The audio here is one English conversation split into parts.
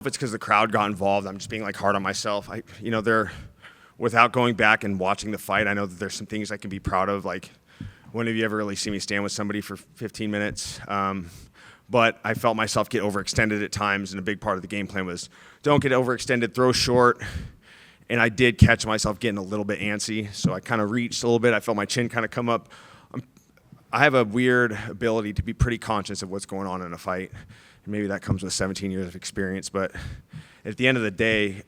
If it's because the crowd got involved, I'm just being like hard on myself. Without going back and watching the fight, I know that there's some things I can be proud of. Like, when have you ever really seen me stand with somebody for 15 minutes? But I felt myself get overextended at times, and a big part of the game plan was don't get overextended, throw short. And I did catch myself getting a little bit antsy, so I kind of reached a little bit. I felt my chin kind of come up. I have a weird ability to be pretty conscious of what's going on in a fight. And maybe that comes with 17 years of experience, but at the end of the day,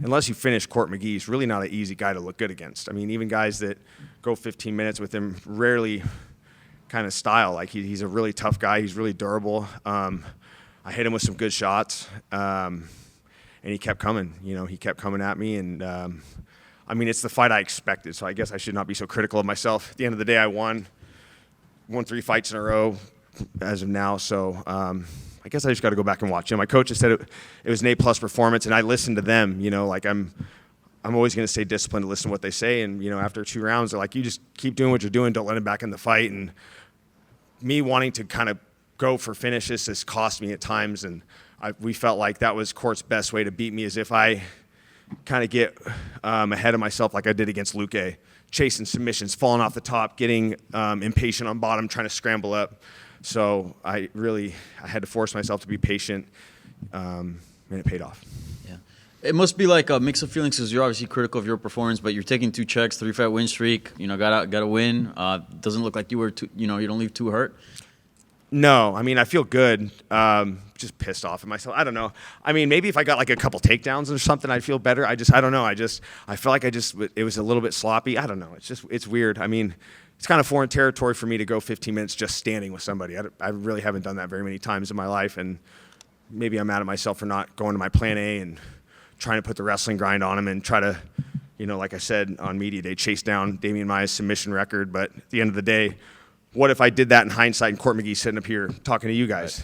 unless you finish Courtu McGeeem, he's really not an easy guy to look good against. I mean, even guys that go 15 minutes with him rarely kind of style. Like, he's a really tough guy. He's really durable. I hit him with some good shots, and he kept coming. He kept coming at me, and I mean, it's the fight I expected, so I guess I should not be so critical of myself. At the end of the day, I won 3 fights in a row as of now, so I guess I just got to go back and watch. My coach has said it was an A+ performance, and I listened to them. Like, I'm always going to stay disciplined to listen to what they say, and after 2 rounds, they're like, you just keep doing what you're doing, don't let him back in the fight. And me wanting to kind of go for finishes has cost me at times, and we felt like that was Court's best way to beat me, is if I kind of get ahead of myself like I did against Luque, chasing submissions, falling off the top, getting impatient on bottom, trying to scramble up. So I had to force myself to be patient, and it paid off. Yeah, it must be like a mix of feelings, because you're obviously critical of your performance, but you're taking 2 checks, 3-fight win streak. Got to win. Doesn't look like you were too. You don't leave too hurt. No, I mean, I feel good. Just pissed off at myself. I don't know. I mean, maybe if I got like a couple takedowns or something, I'd feel better. I don't know. I felt like it was a little bit sloppy. I don't know. It's weird. I mean, it's kind of foreign territory for me to go 15 minutes just standing with somebody. I really haven't done that very many times in my life, and maybe I'm mad at myself for not going to my plan A and trying to put the wrestling grind on him and try to, like I said on media day, chase down Damian Maia's submission record. But at the end of the day, what if I did that in hindsight and Courtu McGeeem sitting up here talking to you guys?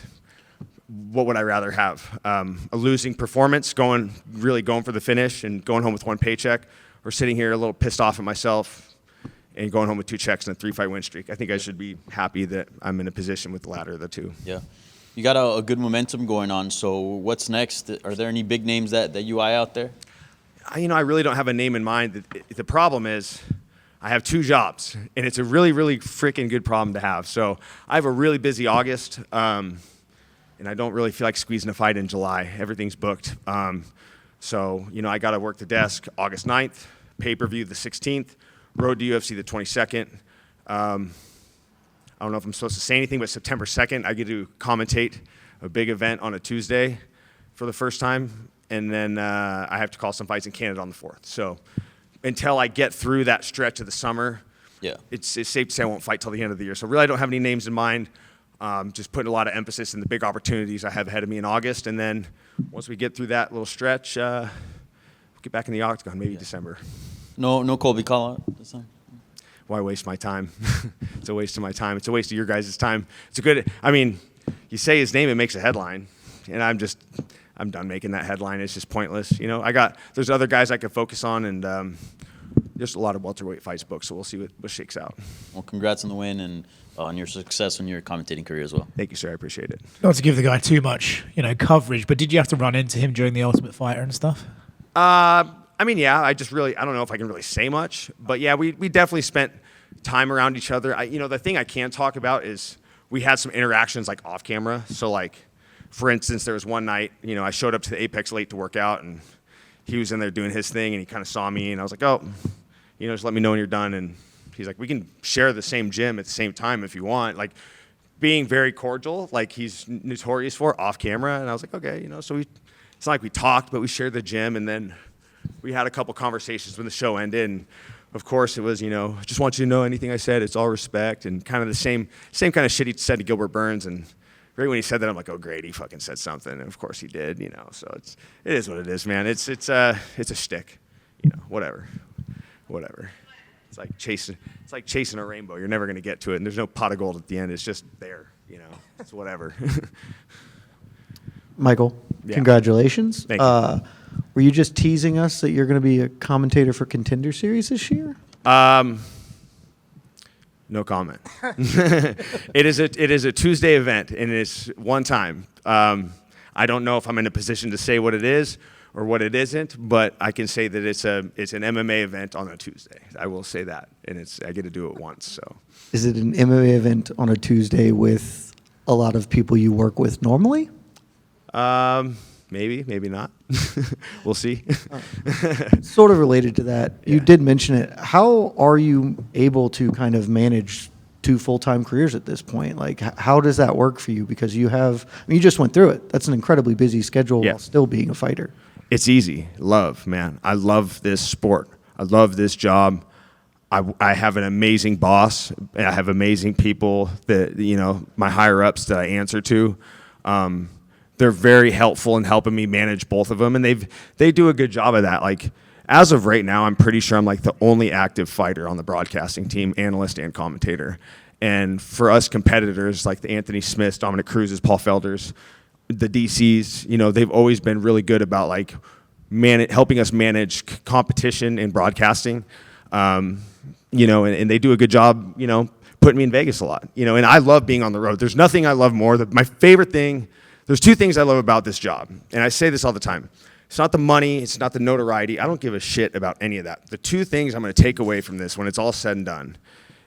What would I rather have? A losing performance, going for the finish and going home with 1 paycheck, or sitting here a little pissed off at myself and going home with 2 checks and a 3-fight win streak? I think I should be happy that I'm in a position with the latter of the two. Yeah. You got a good momentum going on, so what's next? Are there any big names that you eye out there? I really don't have a name in mind. The problem is I have 2 jobs, and it's a really, really freaking good problem to have. So I have a really busy August, and I don't really feel like squeezing a fight in July. Everything's booked. So I got to work the desk August 9th, pay-per-view the 16th, road to UFC the 22nd. I don't know if I'm supposed to say anything, but September 2nd, I get to commentate a big event on a Tuesday for the first time, and then I have to call some fights in Canada on the 4th. So until I get through that stretch of the summer, it's safe to say I won't fight till the end of the year. So really, I don't have any names in mind. Just putting a lot of emphasis in the big opportunities I have ahead of me in August, and then once we get through that little stretch, we'll get back in the octagon, maybe December. No Colby call out this time? Why waste my time? It's a waste of my time. It's a waste of your guys' time. You say his name, it makes a headline, and I'm done making that headline. It's just pointless. There's other guys I could focus on, and there's a lot of welterweight fights booked, so we'll see what shakes out. Well, congrats on the win and on your success in your commentating career as well. Thank you, sir. I appreciate it. Not to give the guy too much, coverage, but did you have to run into him during the Ultimate Fighter and stuff? Yeah, I don't know if I can really say much, but yeah, we definitely spent time around each other. The thing I can talk about is we had some interactions like off camera. So like, for instance, there was one night, I showed up to the Apex late to work out, and he was in there doing his thing, and he kind of saw me, and I was like, oh, just let me know when you're done. And he's like, we can share the same gym at the same time if you want. Like, being very cordial, like he's notorious for off camera. And I was like, okay, so it's not like we talked, but we shared the gym, and then we had a couple conversations when the show ended. And of course, it was, just want you to know anything I said, it's all respect, and kind of the same kind of shit he said to Gilbert Burns. And right when he said that, I'm like, oh, great, he fucking said something. And of course he did, so it is what it is, man. It's a shtick, whatever. It's like chasing a rainbow. You're never going to get to it, and there's no pot of gold at the end. It's just there, it's whatever. Michael, Yeah. Congratulations. Thank you. Were you just teasing us that you're going to be a commentator for Contender Series this year? No comment. It is a Tuesday event, and it's one time. I don't know if I'm in a position to say what it is or what it isn't, but I can say that it's an MMA event on a Tuesday. I will say that, and I get to do it once. So, Is it an MMA event on a Tuesday with a lot of people you work with normally? maybe, maybe not. We'll see. Sort of related to that, you did mention it. How are you able to kind of manage 2 full-time careers at this point? Like, how does that work for you? Because you just went through it. That's an incredibly busy schedule while still being a fighter. It's easy. Love, man. I love this sport. I love this job. I have an amazing boss. I have amazing people that, my higher ups that I answer to. They're very helpful in helping me manage both of them, and they do a good job of that. Like, as of right now, I'm pretty sure I'm like the only active fighter on the broadcasting team, analyst and commentator. And for us competitors, like the Anthony Smiths, Dominic Cruz's, Paul Felders, the DCs, they've always been really good about like helping us manage competition in broadcasting. And they do a good job, putting me in Vegas a lot, and I love being on the road. There's nothing I love more. My favorite thing, there's 2 things I love about this job. And I say this all the time. It's not the money. It's not the notoriety. I don't give a shit about any of that. The 2 things I'm going to take away from this when it's all said and done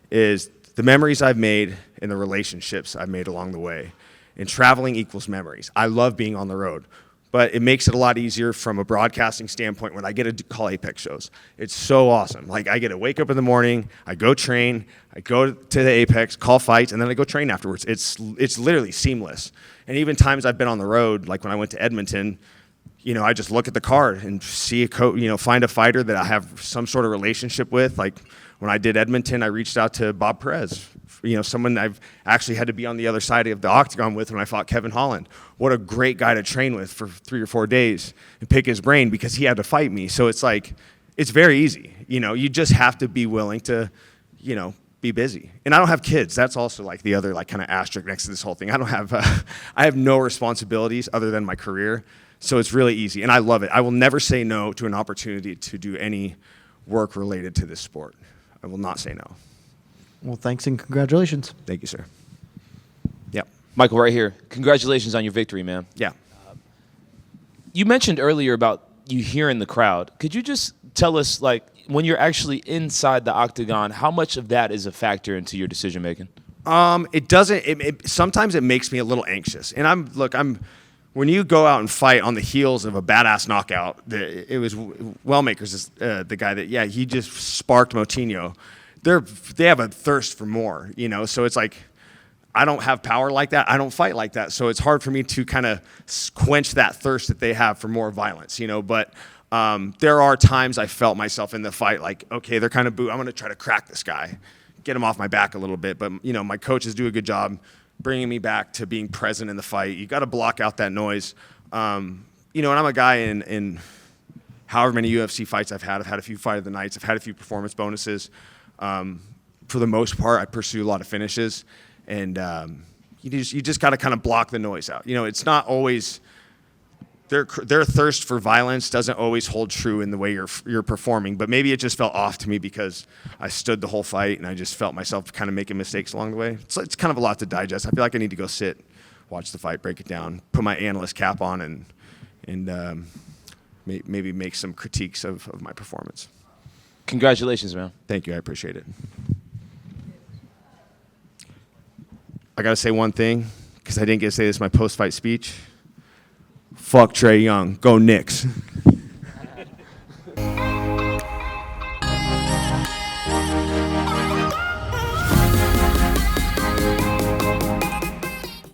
is the memories I've made and the relationships I've made along the way. And traveling equals memories. I love being on the road, but it makes it a lot easier from a broadcasting standpoint when I get to call Apex shows. It's so awesome. Like, I get to wake up in the morning, I go train, I go to the Apex, call fights, and then I go train afterwards. It's literally seamless. And even times I've been on the road, like when I went to Edmonton, I just look at the card and see find a fighter that I have some sort of relationship with. Like when I did Edmonton, I reached out to Bob Perez, someone I've actually had to be on the other side of the octagon with when I fought Kevin Holland. What a great guy to train with for 3 or 4 days and pick his brain because he had to fight me. So it's like, it's very easy. You just have to be willing to, be busy. And I don't have kids. That's also like the other like kind of asterisk next to this whole thing. I have no responsibilities other than my career. So it's really easy, and I love it. I will never say no to an opportunity to do any work related to this sport. I will not say no. Well, thanks and congratulations. Thank you, sir. Yeah. Michael, right here. Congratulations on your victory, man. Yeah. You mentioned earlier about you hearing the crowd. Could you just tell us, like, when you're actually inside the octagon, how much of that is a factor into your decision making? It doesn't. Sometimes it makes me a little anxious, and when you go out and fight on the heels of a badass knockout, it was Wellmakers, the guy that, he just sparked Moutinho. They have a thirst for more, so it's like, I don't have power like that. I don't fight like that. So it's hard for me to kind of quench that thirst that they have for more violence, but there are times I felt myself in the fight like, okay, they're kind of I'm going to try to crack this guy, get him off my back a little bit. But, my coaches do a good job bringing me back to being present in the fight. You got to block out that noise. And I'm a guy in however many UFC fights I've had a few fight of the nights. I've had a few performance bonuses. For the most part, I pursue a lot of finishes, and you just got to kind of block the noise out. It's not always their thirst for violence doesn't always hold true in the way you're performing, but maybe it just felt off to me because I stood the whole fight and I just felt myself kind of making mistakes along the way. It's kind of a lot to digest. I feel like I need to go sit, watch the fight, break it down, put my analyst cap on, and maybe make some critiques of my performance. Congratulations, man. Thank you. I appreciate it. I got to say one thing because I didn't get to say this in my post-fight speech. Fuck Trae Young. Go Knicks.